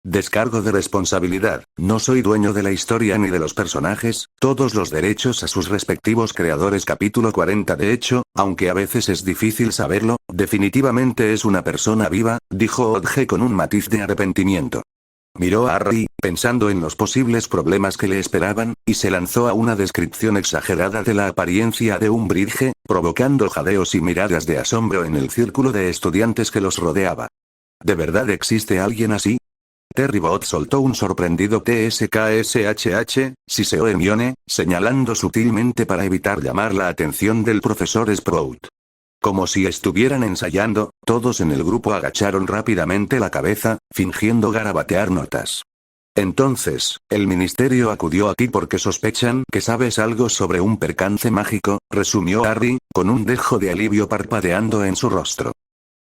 Descargo de responsabilidad, no soy dueño de la historia ni de los personajes, todos los derechos a sus respectivos creadores. Capítulo 40. De hecho, aunque a veces es difícil saberlo, definitivamente es una persona viva, dijo Odge con un matiz de arrepentimiento. Miró a Harry, pensando en los posibles problemas que le esperaban, y se lanzó a una descripción exagerada de la apariencia de un bridge, provocando jadeos y miradas de asombro en el círculo de estudiantes que los rodeaba. ¿De verdad existe alguien así? Terry Bot soltó un sorprendido tskshh, siseó Hermione, señalando sutilmente para evitar llamar la atención del profesor Sprout. Como si estuvieran ensayando, todos en el grupo agacharon rápidamente la cabeza, fingiendo garabatear notas. Entonces, el ministerio acudió a ti porque sospechan que sabes algo sobre un percance mágico, resumió Harry, con un dejo de alivio parpadeando en su rostro.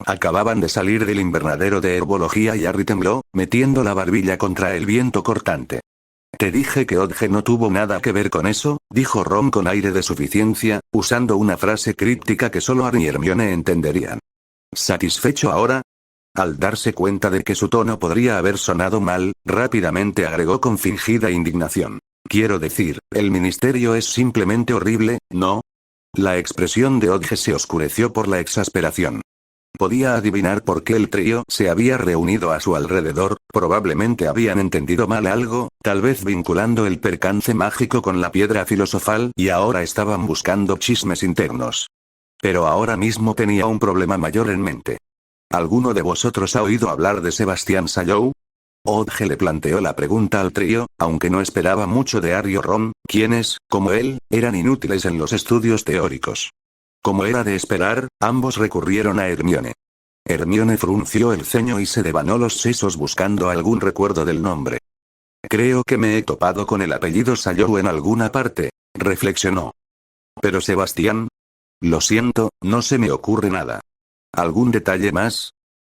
Acababan de salir del invernadero de herbología y Harry tembló, metiendo la barbilla contra el viento cortante. Te dije que Odge no tuvo nada que ver con eso, dijo Ron con aire de suficiencia, usando una frase críptica que solo Harry y Hermione entenderían. ¿Satisfecho ahora? Al darse cuenta de que su tono podría haber sonado mal, rápidamente agregó con fingida indignación. Quiero decir, el ministerio es simplemente horrible, ¿no? La expresión de Odge se oscureció por la exasperación. Podía adivinar por qué el trío se había reunido a su alrededor, probablemente habían entendido mal algo, tal vez vinculando el percance mágico con la piedra filosofal y ahora estaban buscando chismes internos. Pero ahora mismo tenía un problema mayor en mente. ¿Alguno de vosotros ha oído hablar de Sebastián Sallow? Odge le planteó la pregunta al trío, aunque no esperaba mucho de Harry o Ron, quienes, como él, eran inútiles en los estudios teóricos. Como era de esperar, ambos recurrieron a Hermione. Hermione frunció el ceño y se devanó los sesos buscando algún recuerdo del nombre. Creo que me he topado con el apellido Sallow en alguna parte, reflexionó. ¿Pero Sebastián? Lo siento, no se me ocurre nada. ¿Algún detalle más?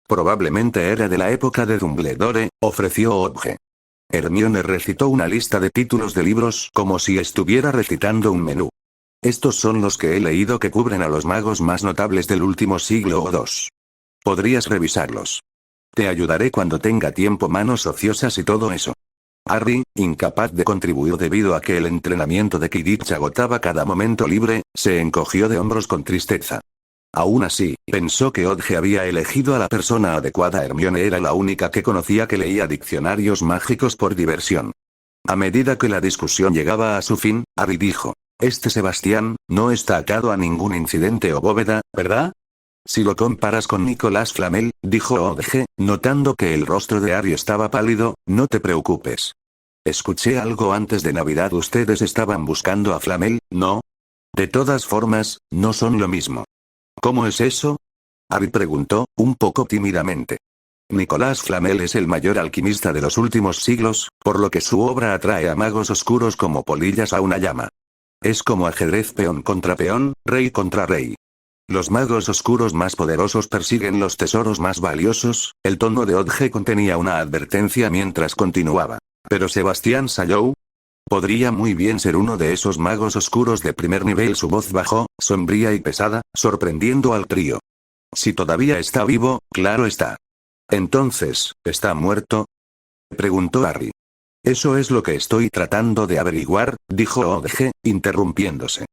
Probablemente era de la época de Dumbledore, ofreció Odge. Hermione recitó una lista de títulos de libros como si estuviera recitando un menú. Estos son los que he leído que cubren a los magos más notables del último siglo o dos. Podrías revisarlos. Te ayudaré cuando tenga tiempo, manos ociosas y todo eso. Harry, incapaz de contribuir debido a que el entrenamiento de Quidditch agotaba cada momento libre, se encogió de hombros con tristeza. Aún así, pensó que Odge había elegido a la persona adecuada. Hermione era la única que conocía que leía diccionarios mágicos por diversión. A medida que la discusión llegaba a su fin, Harry dijo. Este Sebastián, no está atado a ningún incidente o bóveda, ¿verdad? Si lo comparas con Nicolás Flamel, dijo Odge, notando que el rostro de Harry estaba pálido, no te preocupes. Escuché algo antes de Navidad. Ustedes estaban buscando a Flamel, ¿no? De todas formas, no son lo mismo. ¿Cómo es eso? Harry preguntó, un poco tímidamente. Nicolás Flamel es el mayor alquimista de los últimos siglos, por lo que su obra atrae a magos oscuros como polillas a una llama. Es como ajedrez peón contra peón, rey contra rey. Los magos oscuros más poderosos persiguen los tesoros más valiosos. El tono de Odge contenía una advertencia mientras continuaba. Pero Sebastián Sallow podría muy bien ser uno de esos magos oscuros de primer nivel. Su voz bajó, sombría y pesada, sorprendiendo al trío. Si todavía está vivo, claro está. Entonces, ¿está muerto? Preguntó Harry. Eso es lo que estoy tratando de averiguar, dijo Odge, interrumpiéndose.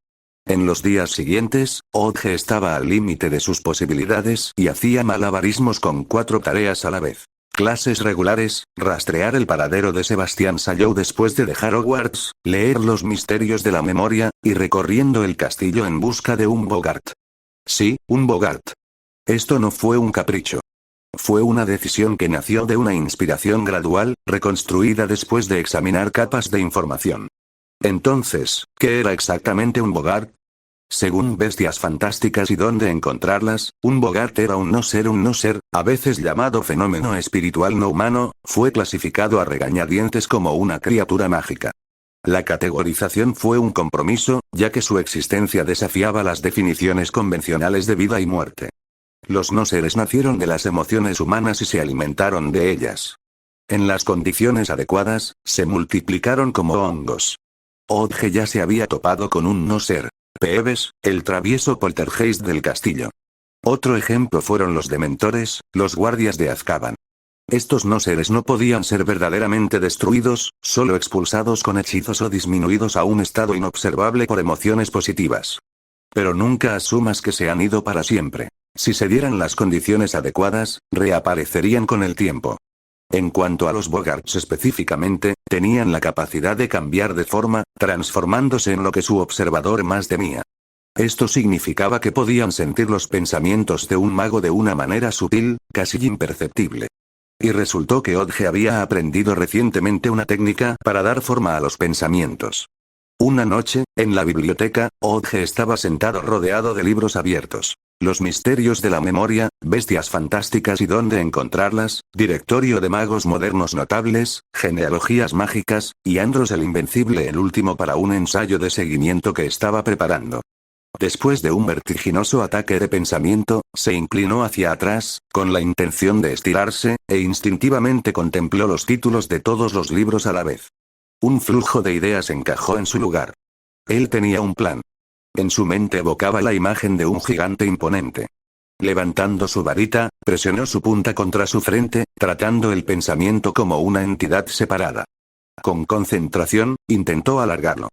En los días siguientes, Odge estaba al límite de sus posibilidades y hacía malabarismos con 4 tareas a la vez. Clases regulares, rastrear el paradero de Sebastián Sallow después de dejar Hogwarts, leer los misterios de la memoria, y recorriendo el castillo en busca de un Bogart. Sí, un Bogart. Esto no fue un capricho. Fue una decisión que nació de una inspiración gradual, reconstruida después de examinar capas de información. Entonces, ¿qué era exactamente un Bogart? Según Bestias Fantásticas y dónde encontrarlas, un Bogart era un no ser, a veces llamado fenómeno espiritual no humano, fue clasificado a regañadientes como una criatura mágica. La categorización fue un compromiso, ya que su existencia desafiaba las definiciones convencionales de vida y muerte. Los no seres nacieron de las emociones humanas y se alimentaron de ellas. En las condiciones adecuadas, se multiplicaron como hongos. Odge ya se había topado con un no ser. Peeves, el travieso poltergeist del castillo. Otro ejemplo fueron los dementores, los guardias de Azkaban. Estos no seres no podían ser verdaderamente destruidos, solo expulsados con hechizos o disminuidos a un estado inobservable por emociones positivas. Pero nunca asumas que se han ido para siempre. Si se dieran las condiciones adecuadas, reaparecerían con el tiempo. En cuanto a los Bogarts específicamente, tenían la capacidad de cambiar de forma, transformándose en lo que su observador más temía. Esto significaba que podían sentir los pensamientos de un mago de una manera sutil, casi imperceptible. Y resultó que Odge había aprendido recientemente una técnica para dar forma a los pensamientos. Una noche, en la biblioteca, Odge estaba sentado rodeado de libros abiertos. Los misterios de la memoria, bestias fantásticas y dónde encontrarlas, directorio de magos modernos notables, genealogías mágicas, y Andros el Invencible el último para un ensayo de seguimiento que estaba preparando. Después de un vertiginoso ataque de pensamiento, se inclinó hacia atrás, con la intención de estirarse, e instintivamente contempló los títulos de todos los libros a la vez. Un flujo de ideas encajó en su lugar. Él tenía un plan. En su mente evocaba la imagen de un gigante imponente. Levantando su varita, presionó su punta contra su frente, tratando el pensamiento como una entidad separada. Con concentración, intentó alargarlo.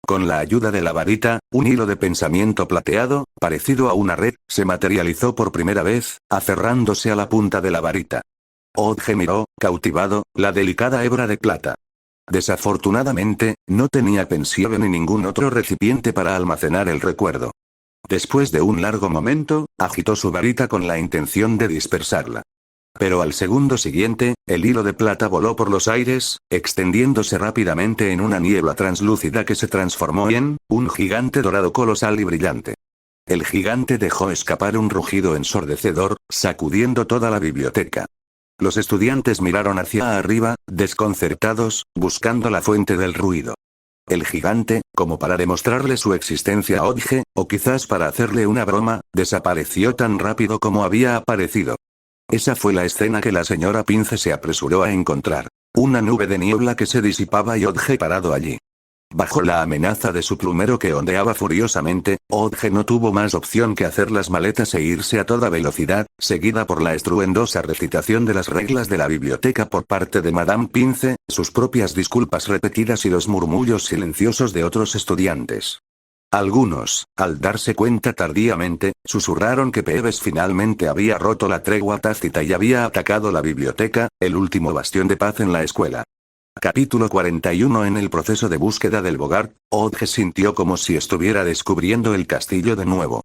Con la ayuda de la varita, un hilo de pensamiento plateado, parecido a una red, se materializó por primera vez, aferrándose a la punta de la varita. Odge miró, cautivado, la delicada hebra de plata. Desafortunadamente, no tenía pensieve ni ningún otro recipiente para almacenar el recuerdo. Después de un largo momento, agitó su varita con la intención de dispersarla. Pero al segundo siguiente, el hilo de plata voló por los aires, extendiéndose rápidamente en una niebla translúcida que se transformó en un gigante dorado colosal y brillante. El gigante dejó escapar un rugido ensordecedor, sacudiendo toda la biblioteca. Los estudiantes miraron hacia arriba, desconcertados, buscando la fuente del ruido. El gigante, como para demostrarle su existencia a Odge, o quizás para hacerle una broma, desapareció tan rápido como había aparecido. Esa fue la escena que la señora Pince se apresuró a encontrar. Una nube de niebla que se disipaba y Odge parado allí. Bajo la amenaza de su plumero que ondeaba furiosamente, Odge no tuvo más opción que hacer las maletas e irse a toda velocidad, seguida por la estruendosa recitación de las reglas de la biblioteca por parte de Madame Pince, sus propias disculpas repetidas y los murmullos silenciosos de otros estudiantes. Algunos, al darse cuenta tardíamente, susurraron que Peeves finalmente había roto la tregua tácita y había atacado la biblioteca, el último bastión de paz en la escuela. Capítulo 41. En el proceso de búsqueda del Bogart, Odge sintió como si estuviera descubriendo el castillo de nuevo.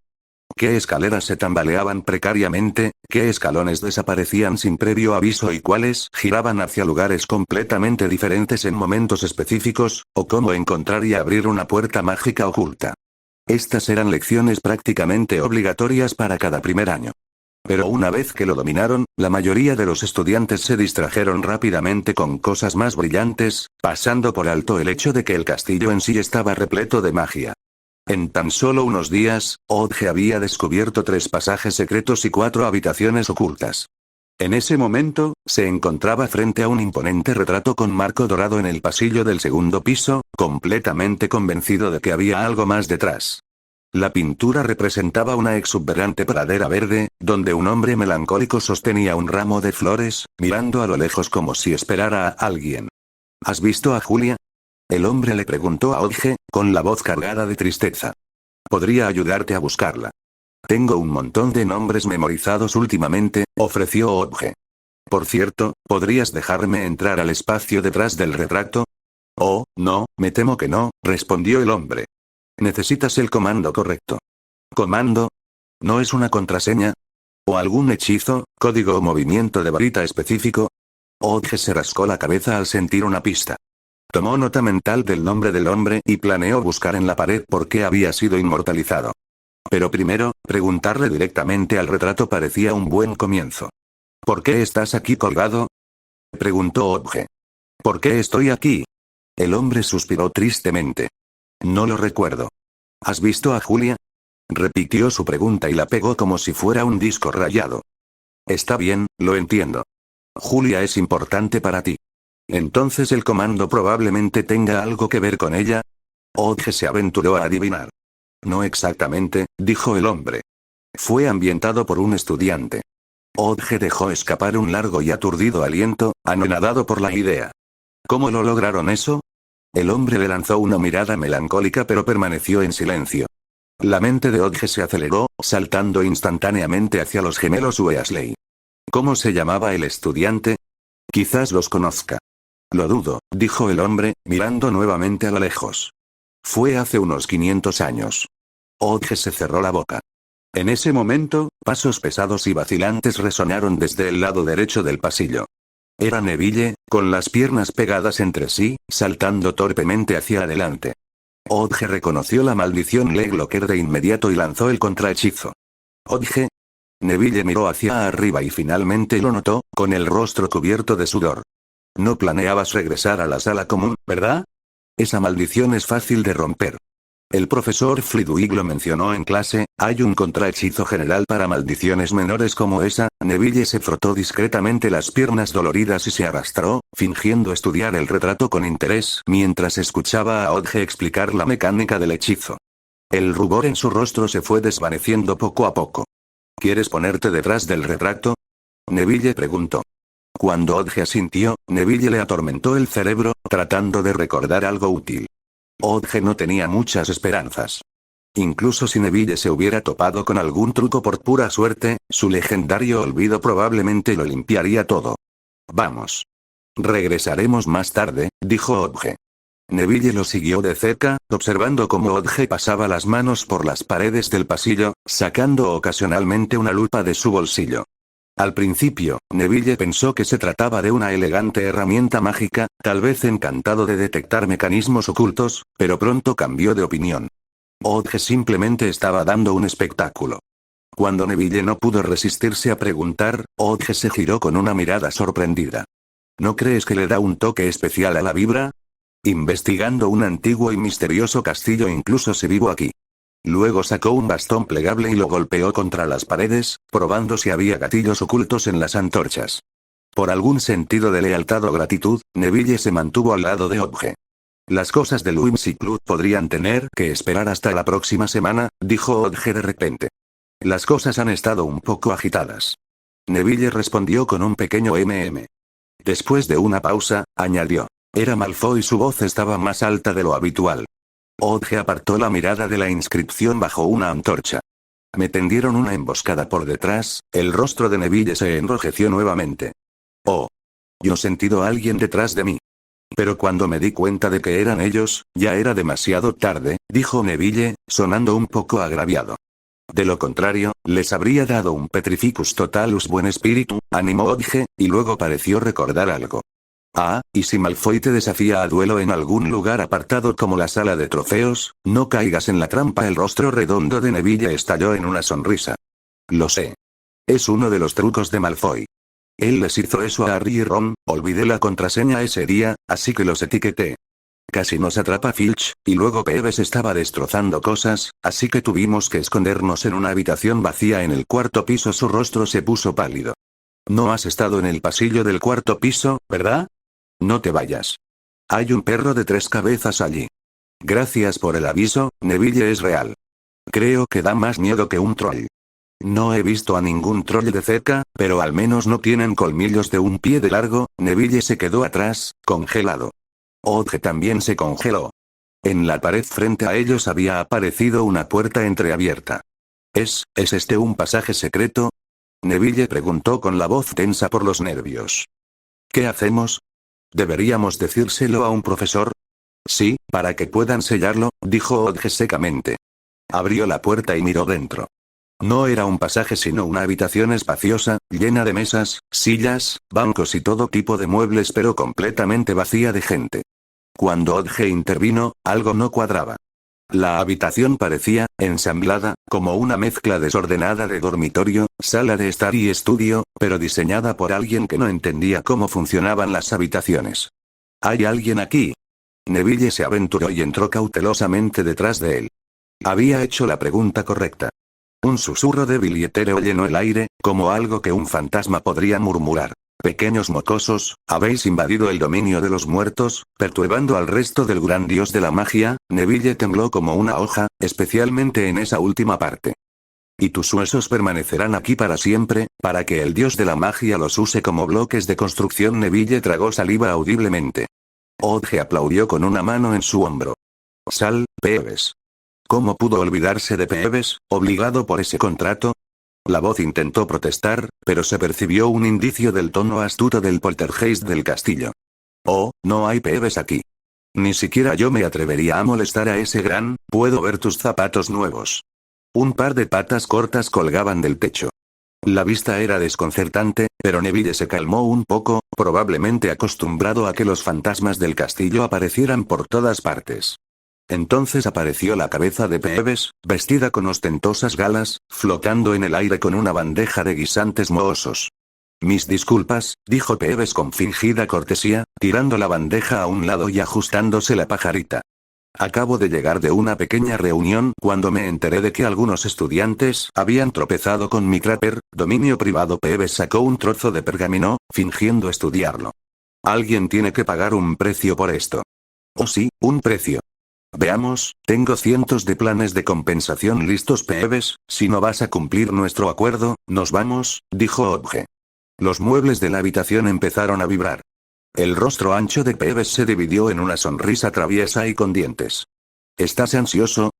¿Qué escaleras se tambaleaban precariamente? ¿Qué escalones desaparecían sin previo aviso y cuáles giraban hacia lugares completamente diferentes en momentos específicos? ¿O cómo encontrar y abrir una puerta mágica oculta? Estas eran lecciones prácticamente obligatorias para cada primer año. Pero una vez que lo dominaron, la mayoría de los estudiantes se distrajeron rápidamente con cosas más brillantes, pasando por alto el hecho de que el castillo en sí estaba repleto de magia. En tan solo unos días, Odge había descubierto 3 pasajes secretos y 4 habitaciones ocultas. En ese momento, se encontraba frente a un imponente retrato con marco dorado en el pasillo del segundo piso, completamente convencido de que había algo más detrás. La pintura representaba una exuberante pradera verde, donde un hombre melancólico sostenía un ramo de flores, mirando a lo lejos como si esperara a alguien. ¿Has visto a Julia? El hombre le preguntó a Odge, con la voz cargada de tristeza. Podría ayudarte a buscarla. Tengo un montón de nombres memorizados últimamente, ofreció Odge. Por cierto, ¿podrías dejarme entrar al espacio detrás del retrato? Oh, no, me temo que no, respondió el hombre. Necesitas el comando correcto. ¿Comando? ¿No es una contraseña? ¿O algún hechizo, código o movimiento de varita específico? Odge se rascó la cabeza al sentir una pista. Tomó nota mental del nombre del hombre y planeó buscar en la pared por qué había sido inmortalizado. Pero primero, preguntarle directamente al retrato parecía un buen comienzo. ¿Por qué estás aquí colgado? Preguntó Odge. ¿Por qué estoy aquí? El hombre suspiró tristemente. No lo recuerdo. ¿Has visto a Julia? Repitió su pregunta y la pegó como si fuera un disco rayado. Está bien, lo entiendo. Julia es importante para ti. Entonces el comando probablemente tenga algo que ver con ella. Odge se aventuró a adivinar. No exactamente, dijo el hombre. Fue ambientado por un estudiante. Odge dejó escapar un largo y aturdido aliento, anonadado por la idea. ¿Cómo lo lograron eso? El hombre le lanzó una mirada melancólica pero permaneció en silencio. La mente de Odge se aceleró, saltando instantáneamente hacia los gemelos Weasley. ¿Cómo se llamaba el estudiante? Quizás los conozca. Lo dudo, dijo el hombre, mirando nuevamente a lo lejos. Fue hace unos 500 años. Odge se cerró la boca. En ese momento, pasos pesados y vacilantes resonaron desde el lado derecho del pasillo. Era Neville, con las piernas pegadas entre sí, saltando torpemente hacia adelante. Odge reconoció la maldición Leglocker de inmediato y lanzó el contrahechizo. Odge. Neville miró hacia arriba y finalmente lo notó, con el rostro cubierto de sudor. No planeabas regresar a la sala común, ¿verdad? Esa maldición es fácil de romper. El profesor Flitwick lo mencionó en clase, hay un contrahechizo general para maldiciones menores como esa. Neville se frotó discretamente las piernas doloridas y se arrastró, fingiendo estudiar el retrato con interés mientras escuchaba a Odge explicar la mecánica del hechizo. El rubor en su rostro se fue desvaneciendo poco a poco. ¿Quieres ponerte detrás del retrato? Neville preguntó. Cuando Odge asintió, Neville le atormentó el cerebro, tratando de recordar algo útil. Odge no tenía muchas esperanzas. Incluso si Neville se hubiera topado con algún truco por pura suerte, su legendario olvido probablemente lo limpiaría todo. Vamos. Regresaremos más tarde, dijo Odge. Neville lo siguió de cerca, observando cómo Odge pasaba las manos por las paredes del pasillo, sacando ocasionalmente una lupa de su bolsillo. Al principio, Neville pensó que se trataba de una elegante herramienta mágica, tal vez encantado de detectar mecanismos ocultos, pero pronto cambió de opinión. Odge simplemente estaba dando un espectáculo. Cuando Neville no pudo resistirse a preguntar, Odge se giró con una mirada sorprendida. ¿No crees que le da un toque especial a la vibra? Investigando un antiguo y misterioso castillo incluso si vivo aquí. Luego sacó un bastón plegable y lo golpeó contra las paredes, probando si había gatillos ocultos en las antorchas. Por algún sentido de lealtad o gratitud, Neville se mantuvo al lado de Odge. Las cosas del Whimsy Club podrían tener que esperar hasta la próxima semana, dijo Odge de repente. Las cosas han estado un poco agitadas. Neville respondió con un pequeño Después de una pausa, añadió. Era Malfoy y su voz estaba más alta de lo habitual. Odge apartó la mirada de la inscripción bajo una antorcha. Me tendieron una emboscada por detrás, el rostro de Neville se enrojeció nuevamente. Oh. Yo he sentido a alguien detrás de mí. Pero cuando me di cuenta de que eran ellos, ya era demasiado tarde, dijo Neville, sonando un poco agraviado. De lo contrario, les habría dado un Petrificus Totalus buen espíritu, animó Odge, y luego pareció recordar algo. Ah, y si Malfoy te desafía a duelo en algún lugar apartado como la sala de trofeos, no caigas en la trampa. El rostro redondo de Neville estalló en una sonrisa. Lo sé. Es uno de los trucos de Malfoy. Él les hizo eso a Harry y Ron, olvidé la contraseña ese día, así que los etiqueté. Casi nos atrapa Filch, y luego Peeves estaba destrozando cosas, así que tuvimos que escondernos en una habitación vacía en el cuarto piso. Su rostro se puso pálido. No has estado en el pasillo del cuarto piso, ¿verdad? No te vayas. Hay un perro de 3 cabezas allí. Gracias por el aviso, Neville es real. Creo que da más miedo que un troll. No he visto a ningún troll de cerca, pero al menos no tienen colmillos de un pie de largo. Neville se quedó atrás, congelado. Odge también se congeló. En la pared frente a ellos había aparecido una puerta entreabierta. ¿Es este un pasaje secreto? Neville preguntó con la voz tensa por los nervios. ¿Qué hacemos? ¿Deberíamos decírselo a un profesor? Sí, para que puedan sellarlo, dijo Odge secamente. Abrió la puerta y miró dentro. No era un pasaje sino una habitación espaciosa, llena de mesas, sillas, bancos y todo tipo de muebles pero completamente vacía de gente. Cuando Odge intervino, algo no cuadraba. La habitación parecía, ensamblada, como una mezcla desordenada de dormitorio, sala de estar y estudio, pero diseñada por alguien que no entendía cómo funcionaban las habitaciones. ¿Hay alguien aquí? Neville se aventuró y entró cautelosamente detrás de él. Había hecho la pregunta correcta. Un susurro débil y etéreo llenó el aire, como algo que un fantasma podría murmurar. Pequeños mocosos, habéis invadido el dominio de los muertos, perturbando al resto del gran dios de la magia. Neville tembló como una hoja, especialmente en esa última parte. Y tus huesos permanecerán aquí para siempre, para que el dios de la magia los use como bloques de construcción. Neville tragó saliva audiblemente. Odge aplaudió con una mano en su hombro. Sal, Peeves. ¿Cómo pudo olvidarse de Peeves, obligado por ese contrato? La voz intentó protestar, pero se percibió un indicio del tono astuto del poltergeist del castillo. Oh, no hay Peeves aquí. Ni siquiera yo me atrevería a molestar a ese gran, puedo ver tus zapatos nuevos. Un par de patas cortas colgaban del techo. La vista era desconcertante, pero Neville se calmó un poco, probablemente acostumbrado a que los fantasmas del castillo aparecieran por todas partes. Entonces apareció la cabeza de Peeves, vestida con ostentosas galas, flotando en el aire con una bandeja de guisantes mohosos. Mis disculpas, dijo Peeves con fingida cortesía, tirando la bandeja a un lado y ajustándose la pajarita. Acabo de llegar de una pequeña reunión cuando me enteré de que algunos estudiantes habían tropezado con mi crapper, dominio privado. Peeves sacó un trozo de pergamino, fingiendo estudiarlo. Alguien tiene que pagar un precio por esto. Oh sí, un precio. Veamos, tengo cientos de planes de compensación listos. Peeves, si no vas a cumplir nuestro acuerdo, nos vamos, dijo Odge. Los muebles de la habitación empezaron a vibrar. El rostro ancho de Peeves se dividió en una sonrisa traviesa y con dientes. ¿Estás ansioso,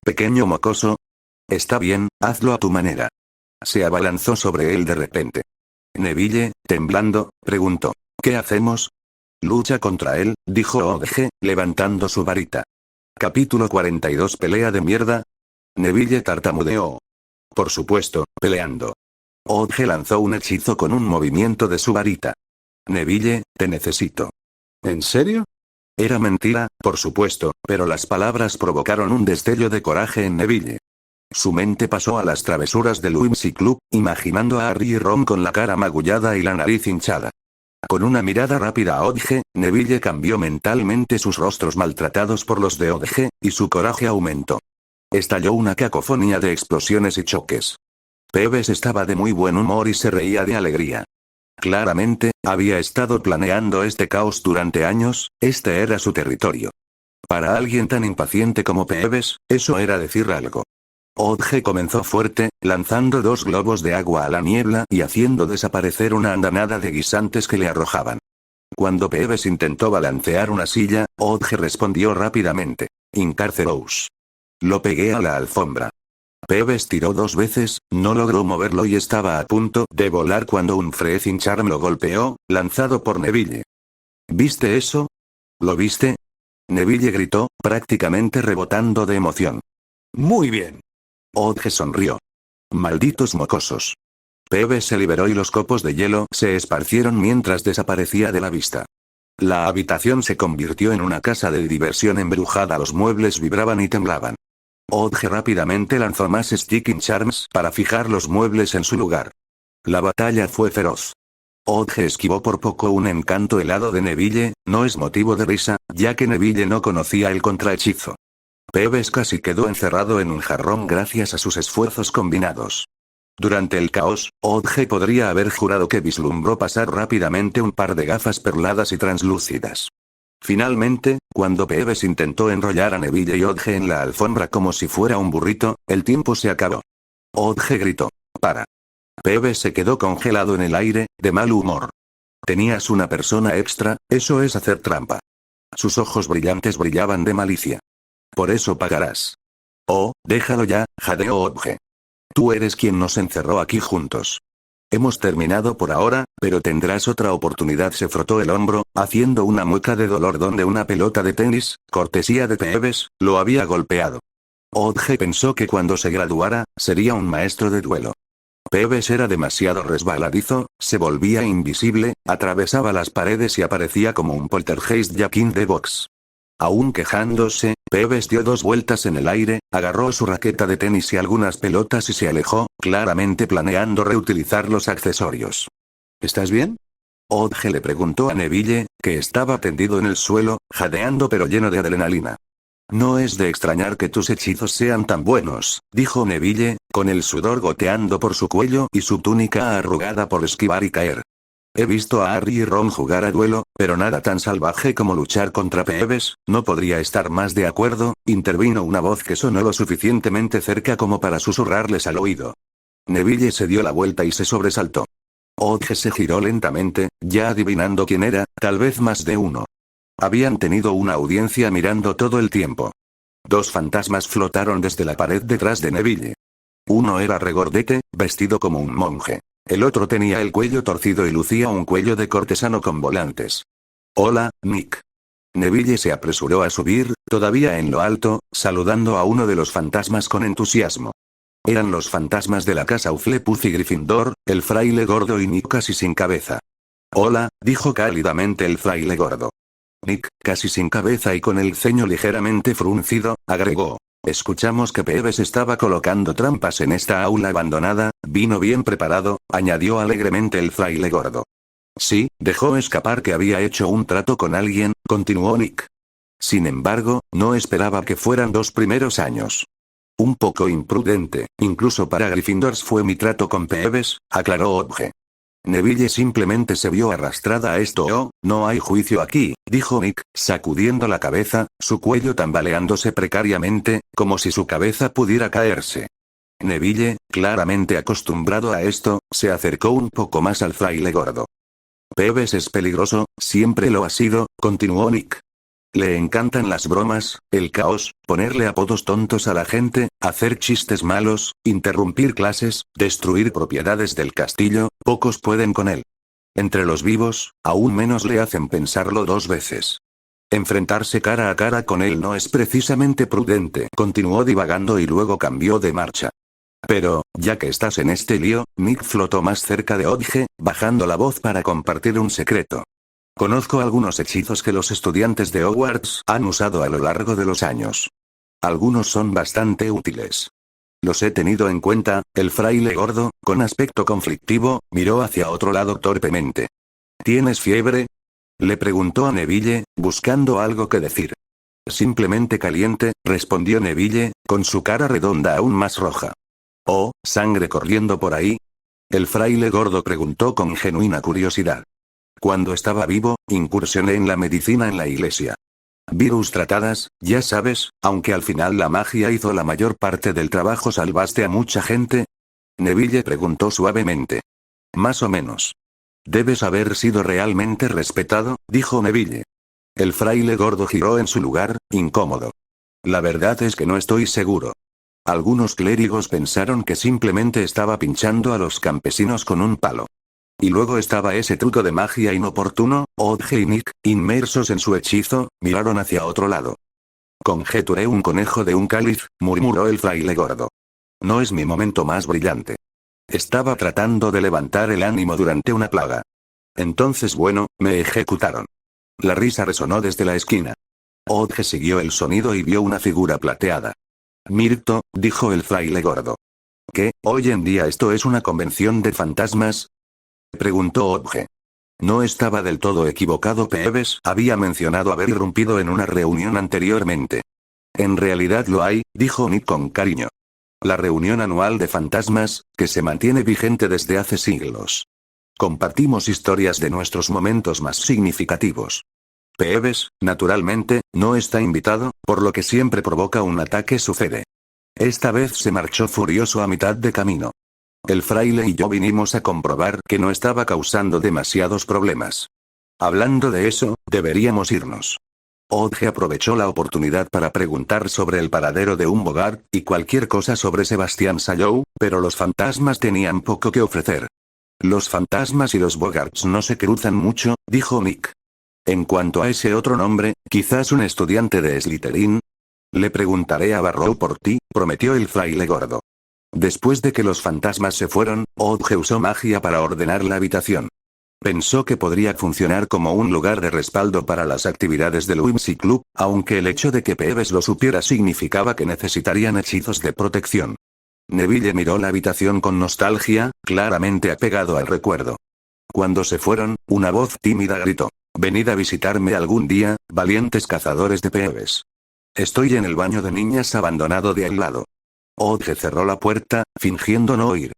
pequeño mocoso? Está bien, hazlo a tu manera. Se abalanzó sobre él de repente. Neville, temblando, preguntó, ¿qué hacemos? Lucha contra él, dijo Odge, levantando su varita. Capítulo 42. Pelea de mierda. Neville tartamudeó. Por supuesto, peleando. Odge lanzó un hechizo con un movimiento de su varita. Neville, te necesito. ¿En serio? Era mentira, por supuesto, pero las palabras provocaron un destello de coraje en Neville. Su mente pasó a las travesuras del Whimsy Club, imaginando a Harry y Ron con la cara magullada y la nariz hinchada. Con una mirada rápida a Odge, Neville cambió mentalmente sus rostros maltratados por los de Odge, y su coraje aumentó. Estalló una cacofonía de explosiones y choques. Peeves estaba de muy buen humor y se reía de alegría. Claramente, había estado planeando este caos durante años, este era su territorio. Para alguien tan impaciente como Peeves, eso era decir algo. Odge comenzó fuerte, lanzando 2 globos de agua a la niebla y haciendo desaparecer una andanada de guisantes que le arrojaban. Cuando Peeves intentó balancear una silla, Odge respondió rápidamente. Incarcerous. Lo pegué a la alfombra. Peeves tiró 2 veces, no logró moverlo y estaba a punto de volar cuando un Freezing Charm lo golpeó, lanzado por Neville. ¿Viste eso? ¿Lo viste? Neville gritó, prácticamente rebotando de emoción. Muy bien. Odge sonrió. Malditos mocosos. Peeves se liberó y los copos de hielo se esparcieron mientras desaparecía de la vista. La habitación se convirtió en una casa de diversión embrujada. Los muebles vibraban y temblaban. Odge rápidamente lanzó más Sticking Charms para fijar los muebles en su lugar. La batalla fue feroz. Odge esquivó por poco un encanto helado de Neville, no es motivo de risa, ya que Neville no conocía el contrahechizo. Peeves casi quedó encerrado en un jarrón gracias a sus esfuerzos combinados. Durante el caos, Odge podría haber jurado que vislumbró pasar rápidamente un par de gafas perladas y translúcidas. Finalmente, cuando Peeves intentó enrollar a Neville y Odge en la alfombra como si fuera un burrito, el tiempo se acabó. Odge gritó. ¡Para! Peeves se quedó congelado en el aire, de mal humor. Tenías una persona extra, eso es hacer trampa. Sus ojos brillantes brillaban de malicia. Por eso pagarás. Oh, déjalo ya, jadeó Odge. Tú eres quien nos encerró aquí juntos. Hemos terminado por ahora, pero tendrás otra oportunidad. Se frotó el hombro, haciendo una mueca de dolor donde una pelota de tenis, cortesía de Peeves, lo había golpeado. Odge pensó que cuando se graduara, sería un maestro de duelo. Peeves era demasiado resbaladizo, se volvía invisible, atravesaba las paredes y aparecía como un poltergeist Jack in the Box. Aún quejándose, Peeves dio 2 vueltas en el aire, agarró su raqueta de tenis y algunas pelotas y se alejó, claramente planeando reutilizar los accesorios. ¿Estás bien? Odge le preguntó a Neville, que estaba tendido en el suelo, jadeando pero lleno de adrenalina. No es de extrañar que tus hechizos sean tan buenos, dijo Neville, con el sudor goteando por su cuello y su túnica arrugada por esquivar y caer. He visto a Harry y Ron jugar a duelo, Pero nada tan salvaje como luchar contra Peeves, no podría estar más de acuerdo, intervino una voz que sonó lo suficientemente cerca como para susurrarles al oído. Neville se dio la vuelta y se sobresaltó. Odge se giró lentamente, ya adivinando quién era, tal vez más de uno. Habían tenido una audiencia mirando todo el tiempo. Dos fantasmas flotaron desde la pared detrás de Neville. Uno era regordete, vestido como un monje. El otro tenía el cuello torcido y lucía un cuello de cortesano con volantes. Hola, Nick. Neville se apresuró a subir, todavía en lo alto, saludando a uno de los fantasmas con entusiasmo. Eran los fantasmas de la casa Hufflepuff y Gryffindor, el fraile gordo y Nick casi sin cabeza. Hola, dijo cálidamente el fraile gordo. Nick, casi sin cabeza y con el ceño ligeramente fruncido, agregó. Escuchamos que Peeves estaba colocando trampas en esta aula abandonada, vino bien preparado, añadió alegremente el fraile gordo. Sí, dejó escapar que había hecho un trato con alguien, continuó Nick. Sin embargo, no esperaba que fueran 2 primeros años. Un poco imprudente, incluso para Gryffindors fue mi trato con Peeves, aclaró Odge. Neville simplemente se vio arrastrada a esto. Oh, no hay juicio aquí, dijo Nick, sacudiendo la cabeza, su cuello tambaleándose precariamente, como si su cabeza pudiera caerse. Neville, claramente acostumbrado a esto, se acercó un poco más al fraile gordo. Peeves es peligroso, siempre lo ha sido, continuó Nick. Le encantan las bromas, el caos, ponerle apodos tontos a la gente, hacer chistes malos, interrumpir clases, destruir propiedades del castillo, pocos pueden con él. Entre los vivos, aún menos le hacen pensarlo 2 veces. Enfrentarse cara a cara con él no es precisamente prudente, continuó divagando y luego cambió de marcha. Pero, ya que estás en este lío, Nick flotó más cerca de Odge, bajando la voz para compartir un secreto. Conozco algunos hechizos que los estudiantes de Hogwarts han usado a lo largo de los años. Algunos son bastante útiles. Los he tenido en cuenta. El fraile gordo, con aspecto conflictivo, miró hacia otro lado torpemente. ¿Tienes fiebre? Le preguntó a Neville, buscando algo que decir. Simplemente caliente, respondió Neville, con su cara redonda aún más roja. ¿Oh, sangre corriendo por ahí? El fraile gordo preguntó con genuina curiosidad. Cuando estaba vivo, incursioné en la medicina en la iglesia. Virus tratadas, ya sabes, aunque al final la magia hizo la mayor parte del trabajo. ¿Salvaste a mucha gente? Neville preguntó suavemente. Más o menos. Debes haber sido realmente respetado, dijo Neville. El fraile gordo giró en su lugar, incómodo. La verdad es que no estoy seguro. Algunos clérigos pensaron que simplemente estaba pinchando a los campesinos con un palo. Y luego estaba ese truco de magia inoportuno. Odge y Nick, inmersos en su hechizo, miraron hacia otro lado. Conjeturé un conejo de un cáliz, murmuró el fraile gordo. No es mi momento más brillante. Estaba tratando de levantar el ánimo durante una plaga. Entonces bueno, me ejecutaron. La risa resonó desde la esquina. Odge siguió el sonido y vio una figura plateada. Mirto, dijo el fraile gordo. ¿Qué, hoy en día esto es una convención de fantasmas? Preguntó Odge. No estaba del todo equivocado. Peeves había mencionado haber irrumpido en una reunión anteriormente. En realidad lo hay, dijo Nick con cariño. La reunión anual de fantasmas, que se mantiene vigente desde hace siglos. Compartimos historias de nuestros momentos más significativos. Peeves, naturalmente, no está invitado, por lo que siempre provoca un ataque. Sucede. Esta vez se marchó furioso a mitad de camino. El fraile y yo vinimos a comprobar que no estaba causando demasiados problemas. Hablando de eso, deberíamos irnos. Odge aprovechó la oportunidad para preguntar sobre el paradero de un Bogart, y cualquier cosa sobre Sebastián Sallow, pero los fantasmas tenían poco que ofrecer. Los fantasmas y los Bogarts no se cruzan mucho, dijo Nick. En cuanto a ese otro nombre, quizás un estudiante de Slytherin. Le preguntaré a Barrow por ti, prometió el fraile gordo. Después de que los fantasmas se fueron, Odge usó magia para ordenar la habitación. Pensó que podría funcionar como un lugar de respaldo para las actividades del Whimsy Club, aunque el hecho de que Peeves lo supiera significaba que necesitarían hechizos de protección. Neville miró la habitación con nostalgia, claramente apegado al recuerdo. Cuando se fueron, una voz tímida gritó. Venid a visitarme algún día, valientes cazadores de Peeves. Estoy en el baño de niñas abandonado de al lado. Odge cerró la puerta, fingiendo no oír.